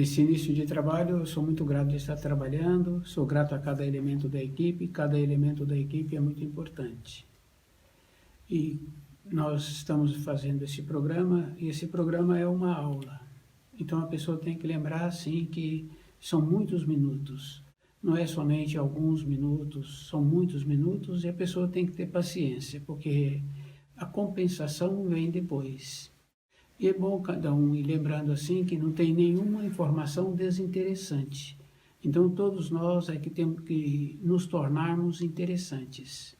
Esse início de trabalho, eu sou muito grato de estar trabalhando, sou grato a cada elemento da equipe é muito importante. E nós estamos fazendo esse programa, e esse programa é uma aula. Então a pessoa tem que lembrar, assim, que são muitos minutos. Não é somente alguns minutos, são muitos minutos, e a pessoa tem que ter paciência, porque a compensação vem depois. E é bom cada um ir lembrando assim que não tem nenhuma informação desinteressante. Então todos nós é que temos que nos tornarmos interessantes.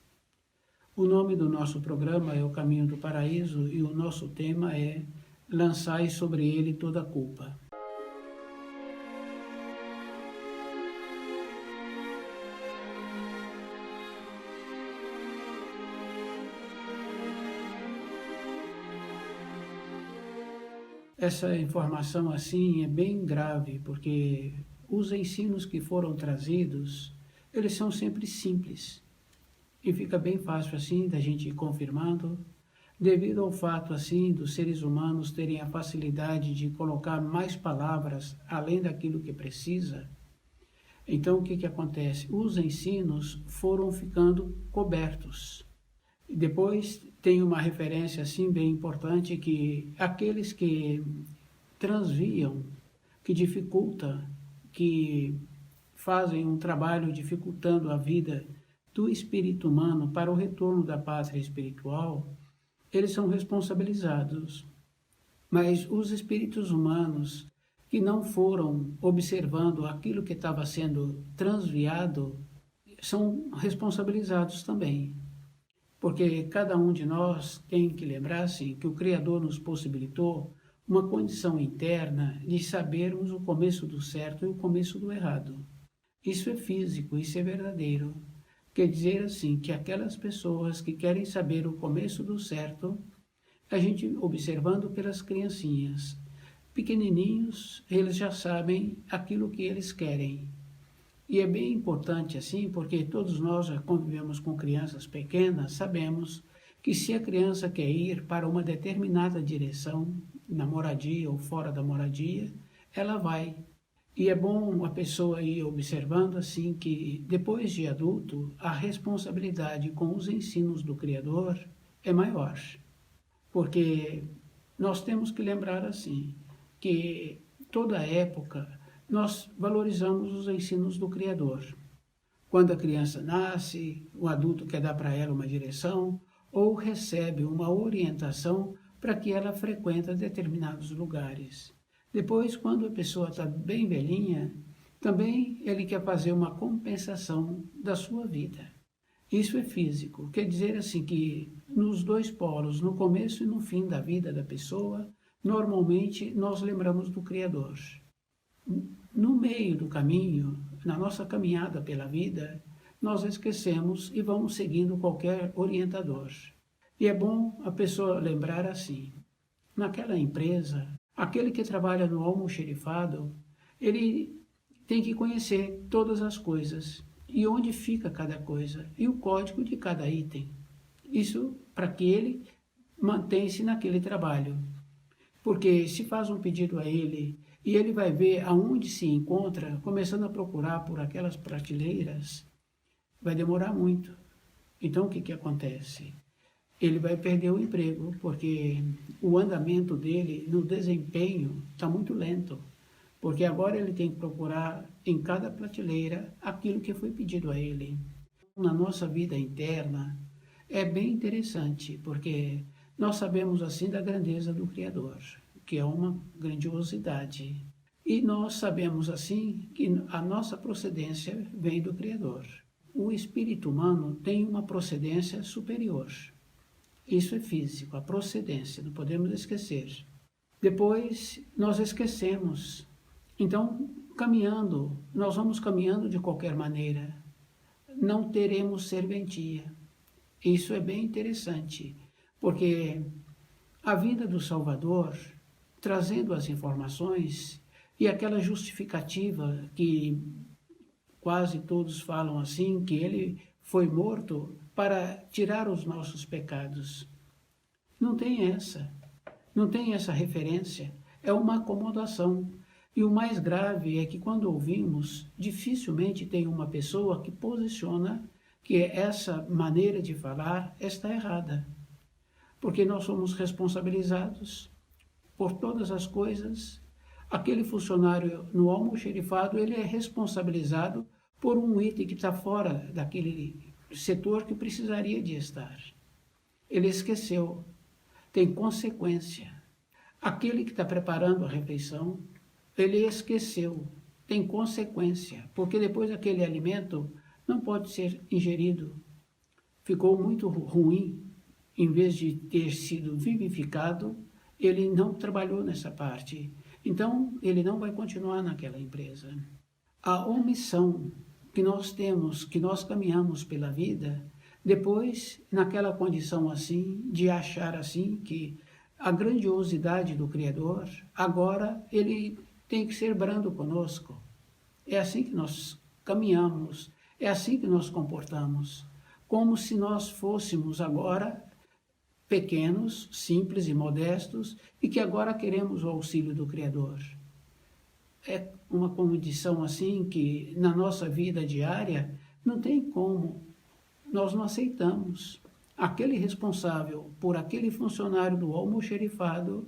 O nome do nosso programa é O Caminho do Paraíso e o nosso tema é Lançai sobre ele toda a culpa. Essa informação assim é bem grave, porque os ensinos que foram trazidos, eles são sempre simples. E fica bem fácil assim da gente ir confirmando, devido ao fato assim dos seres humanos terem a facilidade de colocar mais palavras além daquilo que precisa. Então o que acontece? Os ensinos foram ficando cobertos. E depois tem uma referência assim bem importante que aqueles que transviam, que dificultam, que fazem um trabalho dificultando a vida do espírito humano para o retorno da pátria espiritual, eles são responsabilizados. Mas os espíritos humanos que não foram observando aquilo que estava sendo transviado são responsabilizados também. Porque cada um de nós tem que lembrar assim, que o Criador nos possibilitou uma condição interna de sabermos o começo do certo e o começo do errado. Isso é físico, isso é verdadeiro. Quer dizer assim, que aquelas pessoas que querem saber o começo do certo, a gente observando pelas criancinhas, pequenininhos, eles já sabem aquilo que eles querem. E é bem importante assim, porque todos nós já convivemos com crianças pequenas, sabemos que se a criança quer ir para uma determinada direção, na moradia ou fora da moradia, ela vai. E é bom a pessoa ir observando assim que depois de adulto, a responsabilidade com os ensinos do Criador é maior. Porque nós temos que lembrar assim, que toda época nós valorizamos os ensinos do Criador. Quando a criança nasce, o adulto quer dar para ela uma direção ou recebe uma orientação para que ela frequente determinados lugares. Depois, quando a pessoa está bem velhinha, também ele quer fazer uma compensação da sua vida. Isso é físico, quer dizer assim que nos dois polos, no começo e no fim da vida da pessoa, normalmente nós lembramos do Criador. No meio do caminho, na nossa caminhada pela vida, nós esquecemos e vamos seguindo qualquer orientador. E é bom a pessoa lembrar assim, naquela empresa, aquele que trabalha no almoxerifado, ele tem que conhecer todas as coisas e onde fica cada coisa e o código de cada item. Isso para que ele mantenha-se naquele trabalho. Porque se faz um pedido a ele e ele vai ver aonde se encontra, começando a procurar por aquelas prateleiras, vai demorar muito. Então o que acontece? Ele vai perder o emprego, porque o andamento dele no desempenho está muito lento. Porque agora ele tem que procurar em cada prateleira aquilo que foi pedido a ele. Na nossa vida interna é bem interessante, porque nós sabemos assim da grandeza do Criador, que é uma grandiosidade. E nós sabemos assim que a nossa procedência vem do Criador. O espírito humano tem uma procedência superior. Isso é físico, a procedência, não podemos esquecer. Depois nós esquecemos. Então, caminhando, nós vamos caminhando de qualquer maneira. Não teremos serventia. Isso é bem interessante, porque a vinda do Salvador, trazendo as informações e aquela justificativa que quase todos falam assim, que ele foi morto para tirar os nossos pecados. Não tem essa referência, é uma acomodação. E o mais grave é que quando ouvimos, dificilmente tem uma pessoa que posiciona que essa maneira de falar está errada. Porque nós somos responsabilizados por todas as coisas. Aquele funcionário no almoxerifado, ele é responsabilizado por um item que está fora daquele setor que precisaria de estar. Ele esqueceu, tem consequência. Aquele que está preparando a refeição, ele esqueceu, tem consequência, porque depois aquele alimento não pode ser ingerido. Ficou muito ruim, em vez de ter sido vivificado, ele não trabalhou nessa parte. Então, ele não vai continuar naquela empresa. A omissão que nós temos, que nós caminhamos pela vida, depois, naquela condição assim, de achar assim que a grandiosidade do Criador, agora ele tem que ser brando conosco. É assim que nós caminhamos, é assim que nós comportamos, como se nós fôssemos agora pequenos, simples e modestos, e que agora queremos o auxílio do Criador. É uma condição assim que na nossa vida diária não tem como, nós não aceitamos. Aquele responsável por aquele funcionário do almoxerifado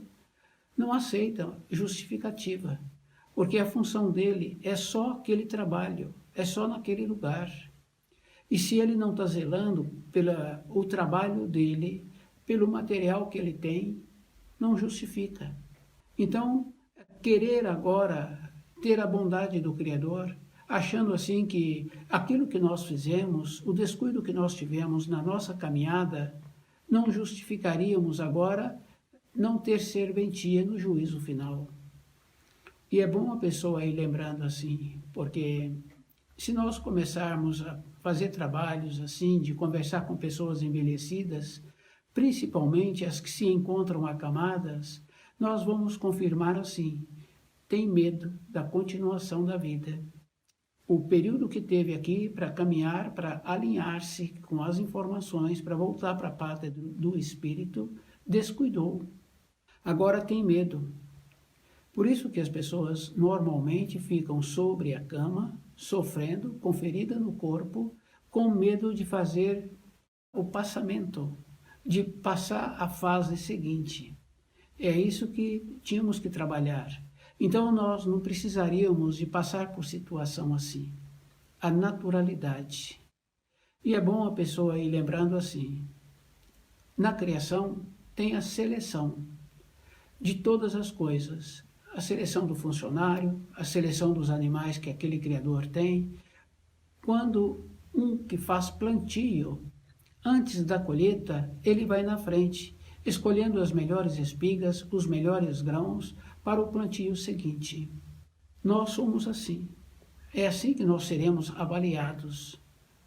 não aceita justificativa, porque a função dele é só aquele trabalho, é só naquele lugar. E se ele não está zelando pelo trabalho dele, pelo material que ele tem, não justifica. Então, querer agora ter a bondade do Criador, achando assim que aquilo que nós fizemos, o descuido que nós tivemos na nossa caminhada, não justificaríamos agora não ter serventia no juízo final. E é bom a pessoa ir lembrando assim, porque se nós começarmos a fazer trabalhos assim, de conversar com pessoas envelhecidas, principalmente as que se encontram acamadas, nós vamos confirmar assim, tem medo da continuação da vida. O período que teve aqui para caminhar, para alinhar-se com as informações, para voltar para a pátria do Espírito, descuidou. Agora tem medo. Por isso que as pessoas normalmente ficam sobre a cama, sofrendo, com ferida no corpo, com medo de fazer o passamento, de passar a fase seguinte. É isso que tínhamos que trabalhar. Então nós não precisaríamos de passar por situação assim. A naturalidade. E é bom a pessoa ir lembrando assim. Na criação tem a seleção de todas as coisas. A seleção do funcionário, a seleção dos animais que aquele criador tem. Quando um que faz plantio, antes da colheita, ele vai na frente, escolhendo as melhores espigas, os melhores grãos para o plantio seguinte. Nós somos assim. É assim que nós seremos avaliados.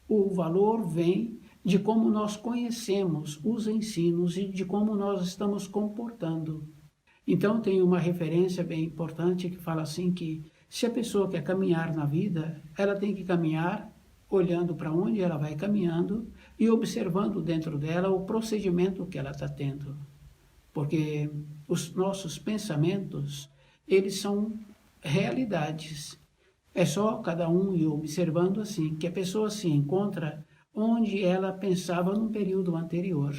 O valor vem de como nós conhecemos os ensinos e de como nós estamos comportando. Então tem uma referência bem importante que fala assim que se a pessoa quer caminhar na vida, ela tem que caminhar olhando para onde ela vai caminhando e observando dentro dela o procedimento que ela está tendo. Porque os nossos pensamentos, eles são realidades. É só cada um ir observando assim, que a pessoa se encontra onde ela pensava num período anterior.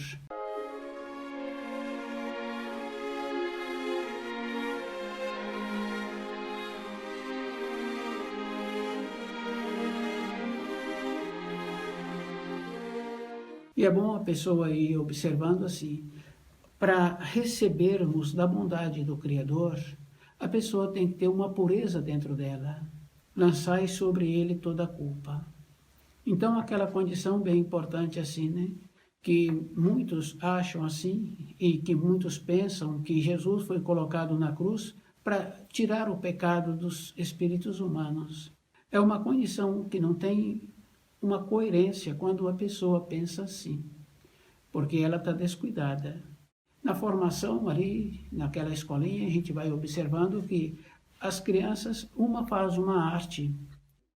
E é bom a pessoa ir observando assim, para recebermos da bondade do Criador, a pessoa tem que ter uma pureza dentro dela. Lançai sobre ele toda a culpa. Então, aquela condição bem importante assim, né? Que muitos acham assim, e que muitos pensam que Jesus foi colocado na cruz para tirar o pecado dos espíritos humanos. É uma condição que não tem uma coerência quando a pessoa pensa assim, porque ela está descuidada. Na formação ali, naquela escolinha, a gente vai observando que as crianças, uma faz uma arte,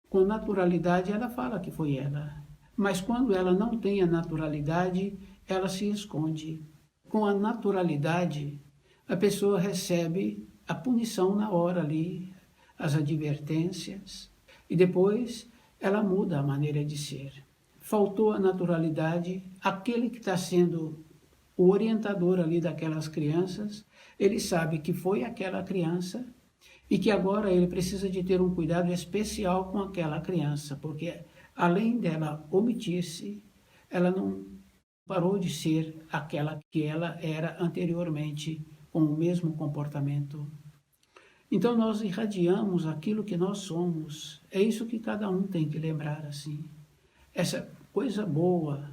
com naturalidade ela fala que foi ela, mas quando ela não tem a naturalidade, ela se esconde. Com a naturalidade, a pessoa recebe a punição na hora ali, as advertências, e depois ela muda a maneira de ser. Faltou a naturalidade, aquele que está sendo o orientador ali daquelas crianças, ele sabe que foi aquela criança e que agora ele precisa de ter um cuidado especial com aquela criança, porque além dela omitir-se, ela não parou de ser aquela que ela era anteriormente, com o mesmo comportamento. Então nós irradiamos aquilo que nós somos. É isso que cada um tem que lembrar assim. Essa coisa boa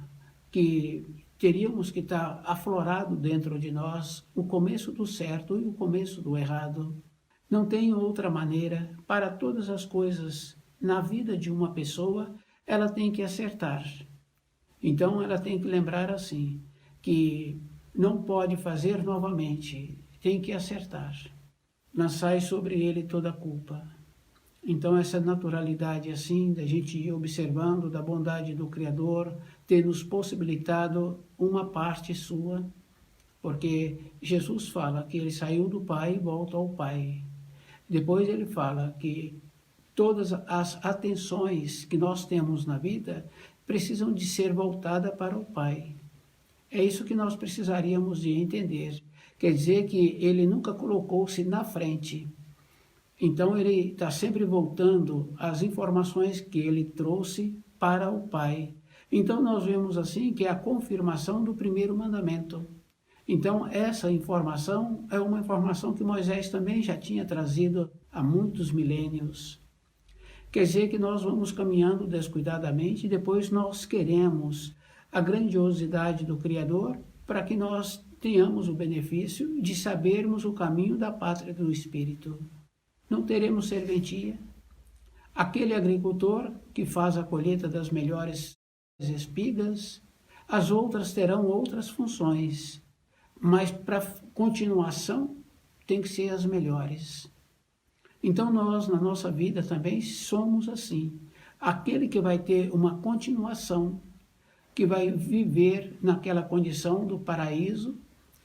que teríamos que estar aflorado dentro de nós, o começo do certo e o começo do errado. Não tem outra maneira. Para todas as coisas na vida de uma pessoa, ela tem que acertar. Então ela tem que lembrar assim, que não pode fazer novamente, tem que acertar. Lançai sobre ele toda a culpa. Então essa naturalidade assim, da gente ir observando da bondade do Criador, ter nos possibilitado uma parte sua, porque Jesus fala que ele saiu do Pai e volta ao Pai. Depois ele fala que todas as atenções que nós temos na vida precisam de ser voltadas para o Pai. É isso que nós precisaríamos de entender. Quer dizer que ele nunca colocou-se na frente. Então ele está sempre voltando as informações que ele trouxe para o Pai. Então nós vemos assim que é a confirmação do primeiro mandamento. Então essa informação é uma informação que Moisés também já tinha trazido há muitos milênios. Quer dizer que nós vamos caminhando descuidadamente e depois nós queremos a grandiosidade do Criador para que nós tenhamos o benefício de sabermos o caminho da pátria do Espírito. Não teremos serventia. Aquele agricultor que faz a colheita das melhores espigas, as outras terão outras funções, mas para continuação tem que ser as melhores. Então nós, na nossa vida também, somos assim. Aquele que vai ter uma continuação, que vai viver naquela condição do paraíso,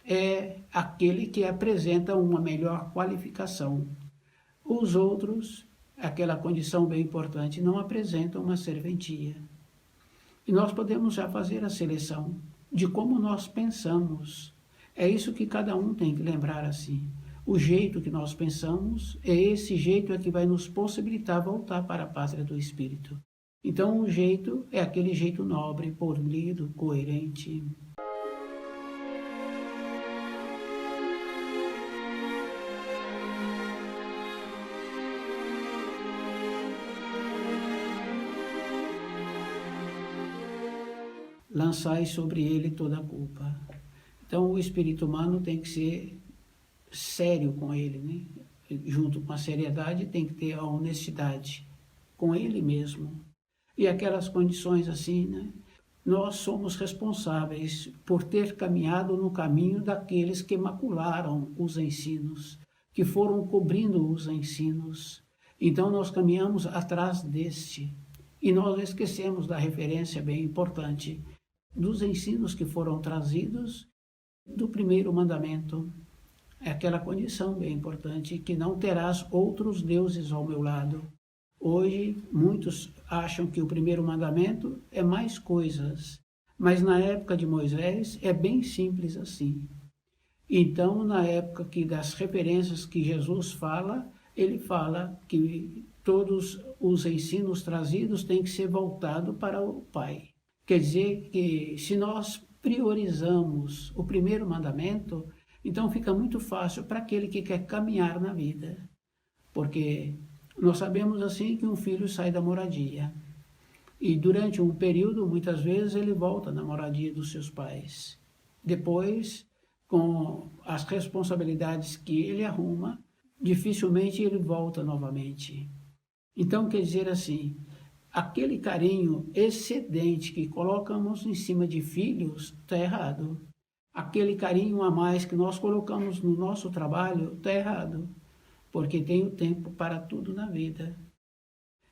é aquele que apresenta uma melhor qualificação. Os outros, aquela condição bem importante, não apresentam uma serventia. E nós podemos já fazer a seleção de como nós pensamos. É isso que cada um tem que lembrar assim. O jeito que nós pensamos, é esse jeito que vai nos possibilitar voltar para a pátria do Espírito. Então o jeito é aquele jeito nobre, polido, coerente. Lançai sobre ele toda a culpa. Então o espírito humano tem que ser sério com ele, né? Junto com a seriedade tem que ter a honestidade com ele mesmo. E aquelas condições assim, né? Nós somos responsáveis por ter caminhado no caminho daqueles que macularam os ensinos, que foram cobrindo os ensinos. Então nós caminhamos atrás deste. E nós esquecemos da referência bem importante dos ensinos que foram trazidos do primeiro mandamento. É aquela condição bem importante, que não terás outros deuses ao meu lado. Hoje, muitos acham que o primeiro mandamento é mais coisas, mas na época de Moisés é bem simples assim. Então, na época das referências que Jesus fala, ele fala que todos os ensinos trazidos têm que ser voltados para o Pai. Quer dizer que se nós priorizamos o primeiro mandamento, então fica muito fácil para aquele que quer caminhar na vida. Porque nós sabemos assim que um filho sai da moradia. E durante um período, muitas vezes, ele volta na moradia dos seus pais. Depois, com as responsabilidades que ele arruma, dificilmente ele volta novamente. Então, quer dizer assim, aquele carinho excedente que colocamos em cima de filhos está errado. Aquele carinho a mais que nós colocamos no nosso trabalho está errado, porque tem o tempo para tudo na vida.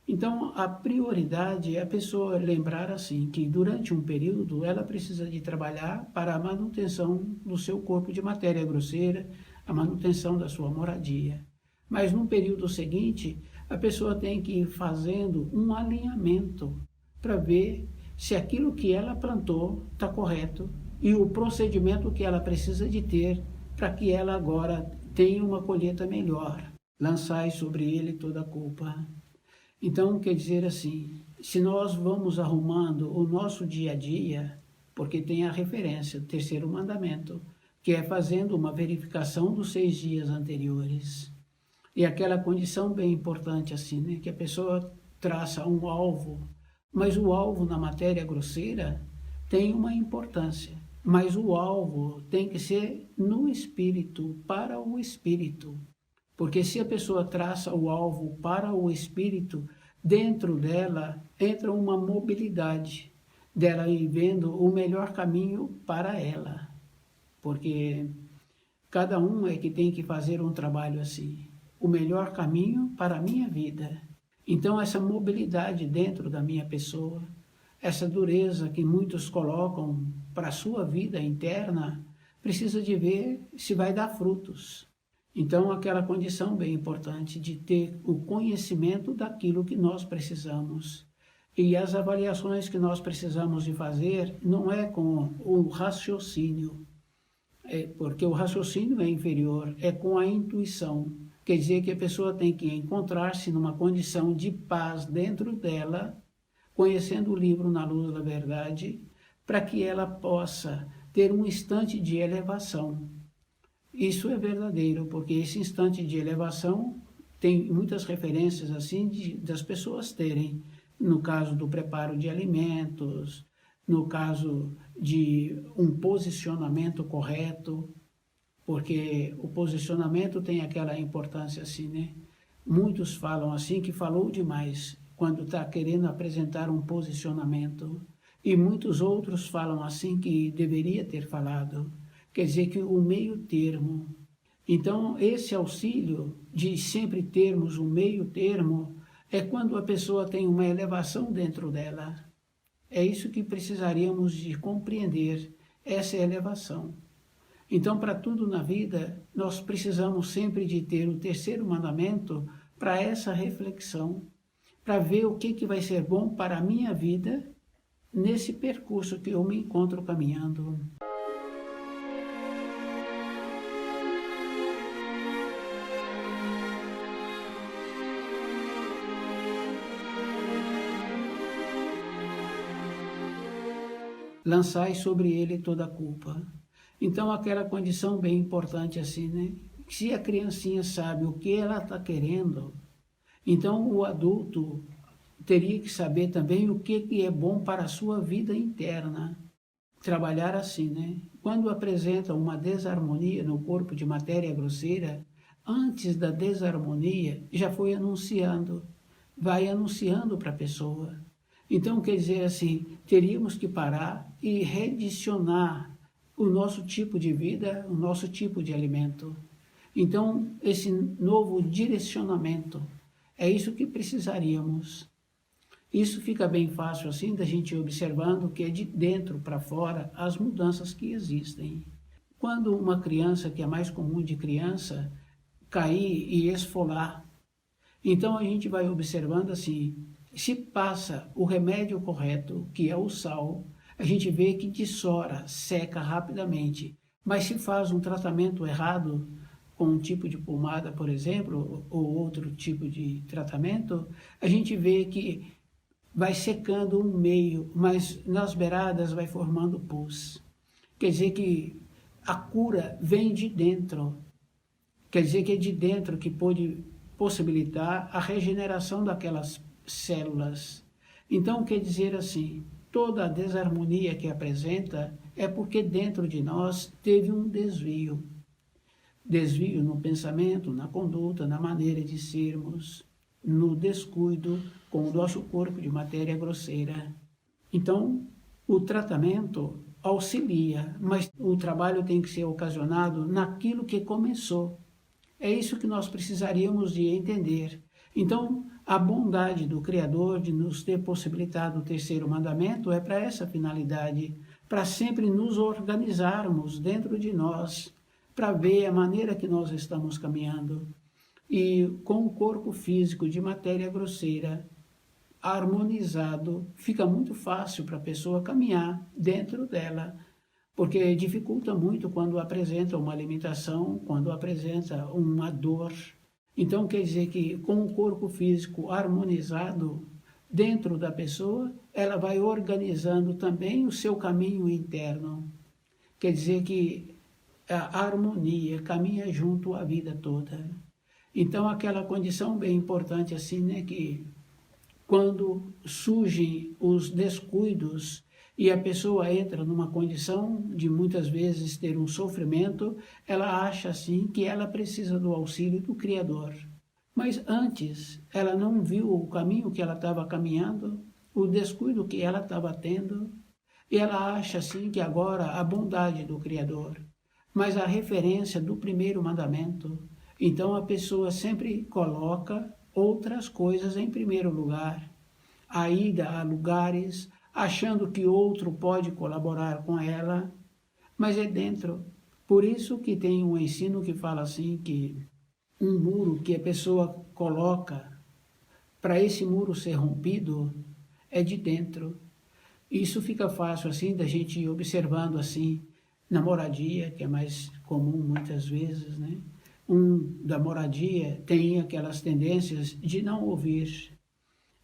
Então, a prioridade é a pessoa lembrar assim, que durante um período ela precisa de trabalhar para a manutenção do seu corpo de matéria grosseira, a manutenção da sua moradia. Mas no período seguinte, a pessoa tem que ir fazendo um alinhamento para ver se aquilo que ela plantou está correto e o procedimento que ela precisa de ter para que ela agora tenha uma colheita melhor. Lançai sobre ele toda a culpa. Então, quer dizer assim, se nós vamos arrumando o nosso dia a dia, porque tem a referência, o terceiro mandamento, que é fazendo uma verificação dos 6 dias anteriores. E aquela condição bem importante assim, né, que a pessoa traça um alvo, mas o alvo na matéria grosseira tem uma importância, mas o alvo tem que ser no espírito, para o espírito. Porque se a pessoa traça o alvo para o espírito, dentro dela entra uma mobilidade dela ir vendo o melhor caminho para ela. Porque cada um é que tem que fazer um trabalho assim. O melhor caminho para a minha vida. Então essa mobilidade dentro da minha pessoa, essa dureza que muitos colocam para a sua vida interna, precisa de ver se vai dar frutos. Então, aquela condição bem importante de ter o conhecimento daquilo que nós precisamos. E as avaliações que nós precisamos de fazer não é com o raciocínio, porque o raciocínio é inferior, é com a intuição. Quer dizer que a pessoa tem que encontrar-se numa condição de paz dentro dela, conhecendo o livro Na Luz da Verdade, para que ela possa ter um instante de elevação. Isso é verdadeiro, porque esse instante de elevação tem muitas referências assim das pessoas terem, no caso do preparo de alimentos, no caso de um posicionamento correto, porque o posicionamento tem aquela importância assim, né? Muitos falam assim que falou demais quando está querendo apresentar um posicionamento, e muitos outros falam assim que deveria ter falado. Quer dizer que o meio termo. Então, esse auxílio de sempre termos um meio termo é quando a pessoa tem uma elevação dentro dela. É isso que precisaríamos de compreender, essa elevação. Então, para tudo na vida, nós precisamos sempre de ter o terceiro mandamento para essa reflexão, para ver o que vai ser bom para a minha vida nesse percurso que eu me encontro caminhando. Lançai sobre ele toda a culpa. Então, aquela condição bem importante assim, né? Se a criancinha sabe o que ela está querendo, então o adulto teria que saber também o que é bom para a sua vida interna. Trabalhar assim, né? Quando apresenta uma desarmonia no corpo de matéria grosseira, antes da desarmonia, já foi anunciando, vai anunciando para a pessoa. Então, quer dizer assim, teríamos que parar e redicionar o nosso tipo de vida, o nosso tipo de alimento. Então, esse novo direcionamento, é isso que precisaríamos. Isso fica bem fácil assim da gente ir observando que é de dentro para fora as mudanças que existem. Quando uma criança, que é mais comum de criança, cair e esfolar, então a gente vai observando assim, se passa o remédio correto, que é o sal, a gente vê que dissora, seca rapidamente. Mas se faz um tratamento errado, com um tipo de pomada, por exemplo, ou outro tipo de tratamento, a gente vê que vai secando um meio, mas nas beiradas vai formando pus. Quer dizer que a cura vem de dentro. Quer dizer que é de dentro que pode possibilitar a regeneração daquelas células. Então, quer dizer assim, toda a desarmonia que apresenta é porque dentro de nós teve um desvio. Desvio no pensamento, na conduta, na maneira de sermos, no descuido com o nosso corpo de matéria grosseira. Então, o tratamento auxilia, mas o trabalho tem que ser ocasionado naquilo que começou. É isso que nós precisaríamos de entender. Então, a bondade do Criador de nos ter possibilitado o terceiro mandamento é para essa finalidade, para sempre nos organizarmos dentro de nós, para ver a maneira que nós estamos caminhando. e com o corpo físico de matéria grosseira harmonizado, fica muito fácil para a pessoa caminhar dentro dela, porque dificulta muito quando apresenta uma limitação, quando apresenta uma dor. Então quer dizer que com o corpo físico harmonizado dentro da pessoa, ela vai organizando também o seu caminho interno. Quer dizer que a harmonia caminha junto à vida toda. Então aquela condição bem importante assim, né, que quando surgem os descuidos e a pessoa entra numa condição de muitas vezes ter um sofrimento, ela acha assim que ela precisa do auxílio do Criador. Mas antes ela não viu o caminho que ela estava caminhando, o descuido que ela estava tendo, e ela acha assim que agora a bondade do Criador, mas a referência do primeiro mandamento. Então a pessoa sempre coloca outras coisas em primeiro lugar, a ida a lugares, achando que outro pode colaborar com ela, mas é dentro. Por isso que tem um ensino que fala assim que um muro que a pessoa coloca para esse muro ser rompido é de dentro. Isso fica fácil assim da gente ir observando assim na moradia, que é mais comum muitas vezes, né? Da moradia tem aquelas tendências de não ouvir.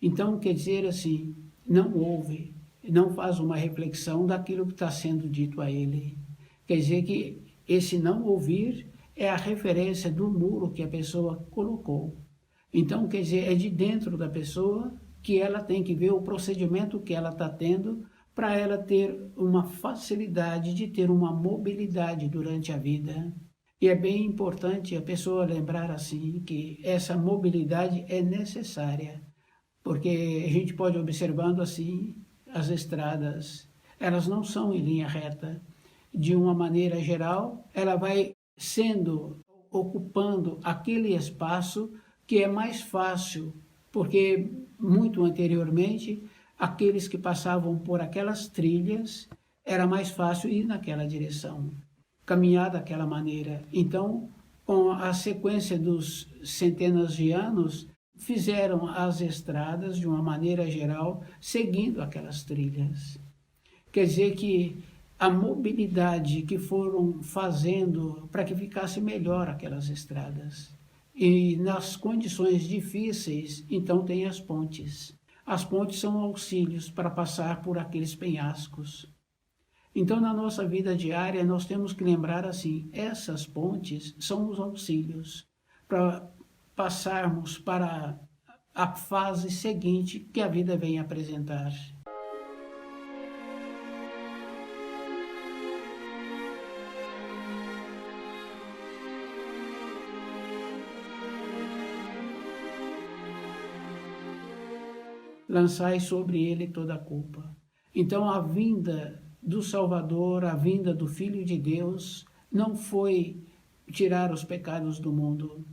Então quer dizer assim, não ouve, não faz uma reflexão daquilo que está sendo dito a ele. Quer dizer que esse não ouvir é a referência do muro que a pessoa colocou. Então, quer dizer, é de dentro da pessoa que ela tem que ver o procedimento que ela está tendo para ela ter uma facilidade de ter uma mobilidade durante a vida. E é bem importante a pessoa lembrar assim que essa mobilidade é necessária, porque a gente pode observando assim as estradas, elas não são em linha reta. De uma maneira geral, ela vai ocupando aquele espaço que é mais fácil, porque muito anteriormente, aqueles que passavam por aquelas trilhas, era mais fácil ir naquela direção, caminhar daquela maneira. Então, com a sequência dos centenas de anos, fizeram as estradas, de uma maneira geral, seguindo aquelas trilhas. Quer dizer que a mobilidade que foram fazendo para que ficasse melhor aquelas estradas. E nas condições difíceis, então tem as pontes. As pontes são auxílios para passar por aqueles penhascos. Então, na nossa vida diária, nós temos que lembrar assim, essas pontes são os auxílios para passarmos para a fase seguinte que a vida vem apresentar. Lançai sobre ele toda a culpa. Então a vinda do Salvador, a vinda do Filho de Deus, não foi tirar os pecados do mundo,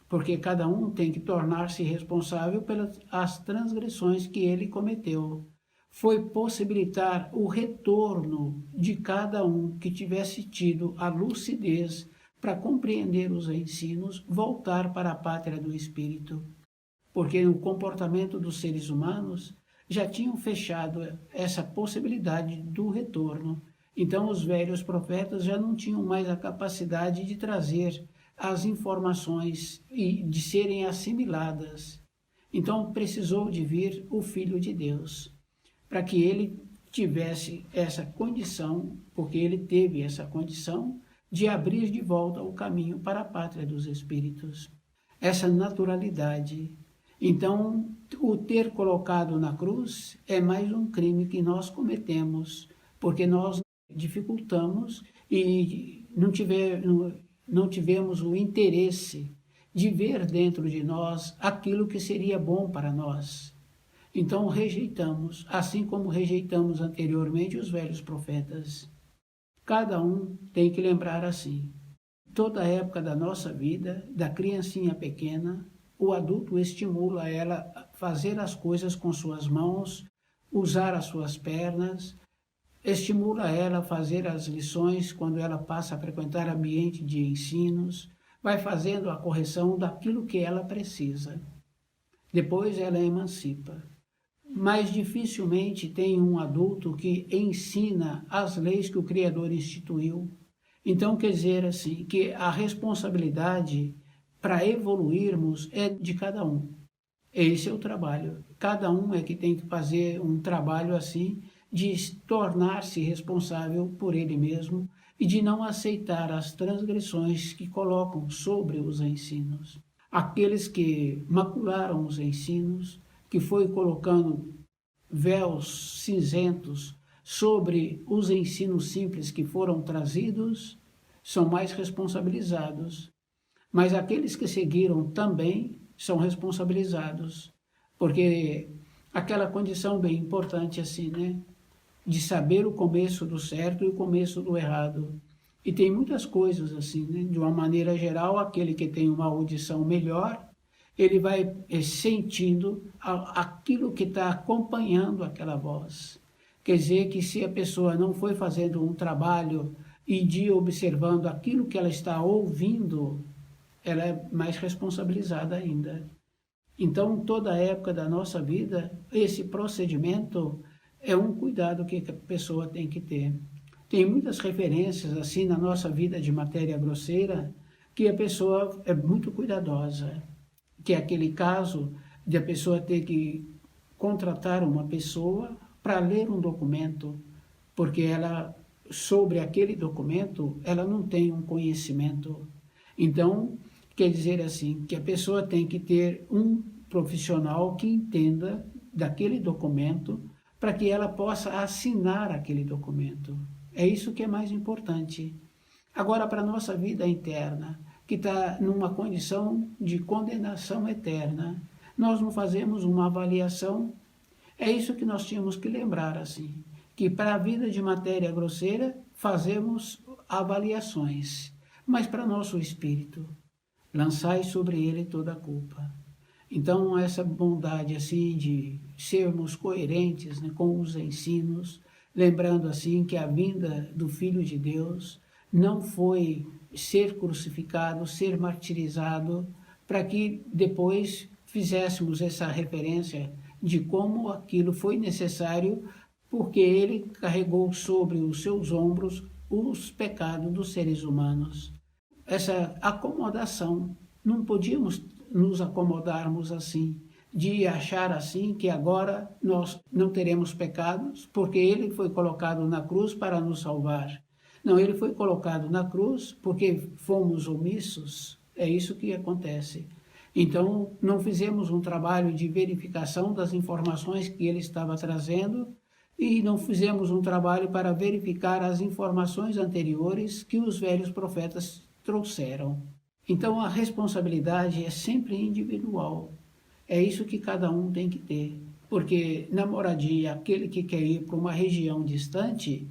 porque cada um tem que tornar-se responsável pelas transgressões que ele cometeu. Foi possibilitar o retorno de cada um que tivesse tido a lucidez para compreender os ensinos, voltar para a pátria do Espírito. Porque no comportamento dos seres humanos já tinham fechado essa possibilidade do retorno. Então os velhos profetas já não tinham mais a capacidade de trazer as informações e de serem assimiladas. Então precisou de vir o Filho de Deus, para que ele tivesse essa condição, porque ele teve essa condição, de abrir de volta o caminho para a pátria dos espíritos. Essa naturalidade. Então, o ter colocado na cruz é mais um crime que nós cometemos, porque nós dificultamos e não tivemos o interesse de ver dentro de nós aquilo que seria bom para nós. Então rejeitamos, assim como rejeitamos anteriormente os velhos profetas. Cada um tem que lembrar assim, toda a época da nossa vida, da criancinha pequena, o adulto estimula ela a fazer as coisas com suas mãos, usar as suas pernas, estimula ela a fazer as lições quando ela passa a frequentar ambiente de ensinos, vai fazendo a correção daquilo que ela precisa. Depois ela emancipa. Mas dificilmente tem um adulto que ensina as leis que o Criador instituiu. Então, quer dizer assim, que a responsabilidade para evoluirmos é de cada um. Esse é o trabalho. Cada um é que tem que fazer um trabalho assim, de tornar-se responsável por ele mesmo e de não aceitar as transgressões que colocam sobre os ensinos. Aqueles que macularam os ensinos, que foi colocando véus cinzentos sobre os ensinos simples que foram trazidos, são mais responsabilizados. Mas aqueles que seguiram também são responsabilizados, porque aquela condição bem importante assim, né? De saber o começo do certo e o começo do errado. E tem muitas coisas assim, né? De uma maneira geral, aquele que tem uma audição melhor, ele vai sentindo aquilo que está acompanhando aquela voz. Quer dizer que se a pessoa não foi fazendo um trabalho e de observando aquilo que ela está ouvindo, ela é mais responsabilizada ainda. Então, toda a época da nossa vida, esse procedimento é um cuidado que a pessoa tem que ter. Tem muitas referências assim na nossa vida de matéria grosseira que a pessoa é muito cuidadosa, que é aquele caso de a pessoa ter que contratar uma pessoa para ler um documento, porque ela, sobre aquele documento, ela não tem um conhecimento. Então, quer dizer assim, que a pessoa tem que ter um profissional que entenda daquele documento para que ela possa assinar aquele documento. É isso que é mais importante. Agora, para a nossa vida interna, que está numa condição de condenação eterna, nós não fazemos uma avaliação. É isso que nós tínhamos que lembrar, assim, que para a vida de matéria grosseira fazemos avaliações, mas para nosso espírito, lançai sobre ele toda a culpa. Então, essa bondade assim de sermos coerentes, né, com os ensinos, lembrando assim que a vinda do Filho de Deus não foi ser crucificado, ser martirizado, para que depois fizéssemos essa referência de como aquilo foi necessário, porque ele carregou sobre os seus ombros os pecados dos seres humanos. Essa acomodação, não podíamos nos acomodarmos assim, de achar assim que agora nós não teremos pecados, porque ele foi colocado na cruz para nos salvar. Não, ele foi colocado na cruz porque fomos omissos, é isso que acontece. Então, não fizemos um trabalho de verificação das informações que ele estava trazendo e não fizemos um trabalho para verificar as informações anteriores que os velhos profetas trouxeram. Então, a responsabilidade é sempre individual. É isso que cada um tem que ter. Porque na moradia, aquele que quer ir para uma região distante,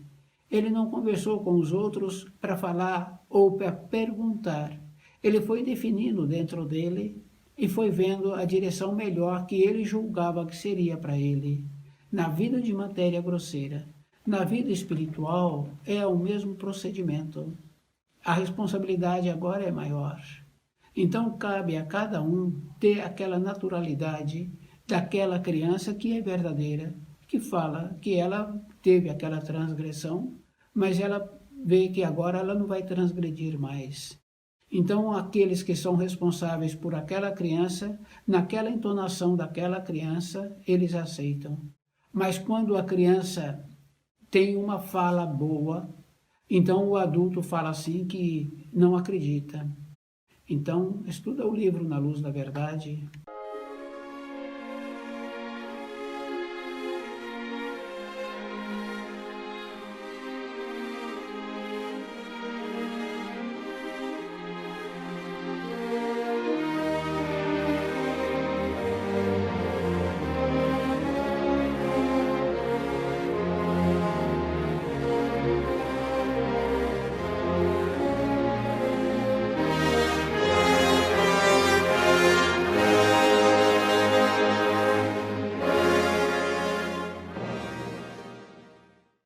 ele não conversou com os outros para falar ou para perguntar. Ele foi definindo dentro dele e foi vendo a direção melhor que ele julgava que seria para ele. Na vida de matéria grosseira, na vida espiritual, é o mesmo procedimento. A responsabilidade agora é maior. Então, cabe a cada um ter aquela naturalidade daquela criança que é verdadeira, que fala que ela teve aquela transgressão, mas ela vê que agora ela não vai transgredir mais. Então, aqueles que são responsáveis por aquela criança, naquela entonação daquela criança, eles aceitam. Mas quando a criança tem uma fala boa, então o adulto fala assim que não acredita. Então, estuda o livro Na Luz da Verdade.